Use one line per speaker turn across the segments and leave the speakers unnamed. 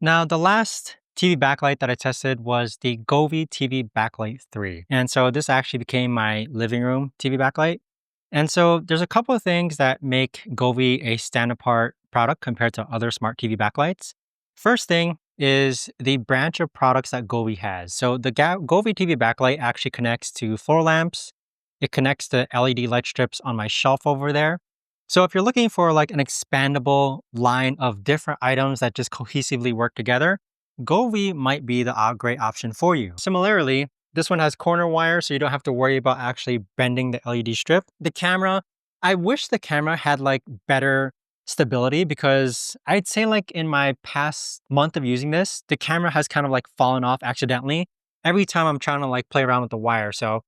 Now, the last TV backlight that I tested was the Govee TV Backlight 3. And so this actually became my living room TV backlight. And so there's a couple of things that make Govee a stand apart product compared to other smart TV backlights. First thing is the branch of products that Govee has. So the Govee TV backlight actually connects to floor lamps. It connects to LED light strips on my shelf over there. So if you're looking for like an expandable line of different items that just cohesively work together, Govee might be the great option for you. Similarly, this one has corner wire, so you don't have to worry about actually bending the LED strip. The camera, I wish the camera had like better stability because I'd say like in my past month of using this, the camera has kind of like fallen off accidentally every time I'm trying to like play around with the wire. So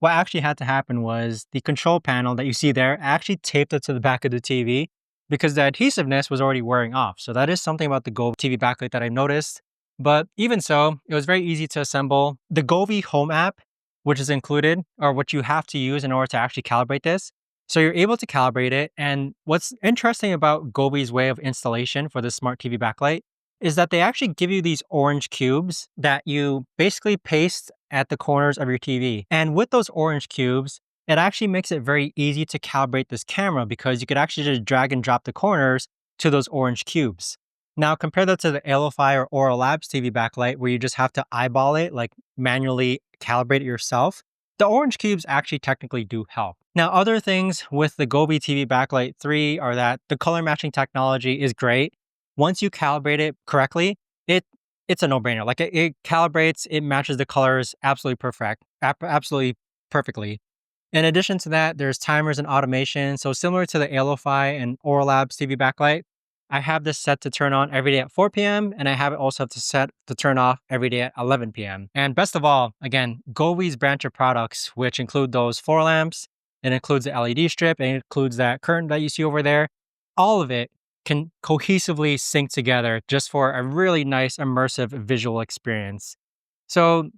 what actually had to happen was the control panel that you see there, I actually taped it to the back of the TV because the adhesiveness was already wearing off. So that is something about the Govee TV backlight that I noticed. But even so, it was very easy to assemble. The Govee Home app, which is included, or what you have to use in order to actually calibrate this. So you're able to calibrate it. And what's interesting about Govee's way of installation for this smart TV backlight is that they actually give you these orange cubes that you basically paste at the corners of your TV. And with those orange cubes, it actually makes it very easy to calibrate this camera because you could actually just drag and drop the corners to those orange cubes. Now, compare that to the Alofi or Aura Labs TV backlight where you just have to eyeball it, like manually calibrate it yourself. The orange cubes actually technically do help. Now, other things with the Govee TV Backlight 3 are that the color matching technology is great. Once you calibrate it correctly, it's a no-brainer. Like it calibrates, it matches the colors absolutely perfectly. In addition to that, there's timers and automation. So similar to the Alofi and Aura Labs TV backlight, I have this set to turn on every day at 4 p.m. and I have it also set to turn off every day at 11 p.m. And best of all, again, Govee's branch of products, which include those floor lamps, it includes the LED strip, and it includes that curtain that you see over there. All of it can cohesively sync together just for a really nice immersive visual experience. So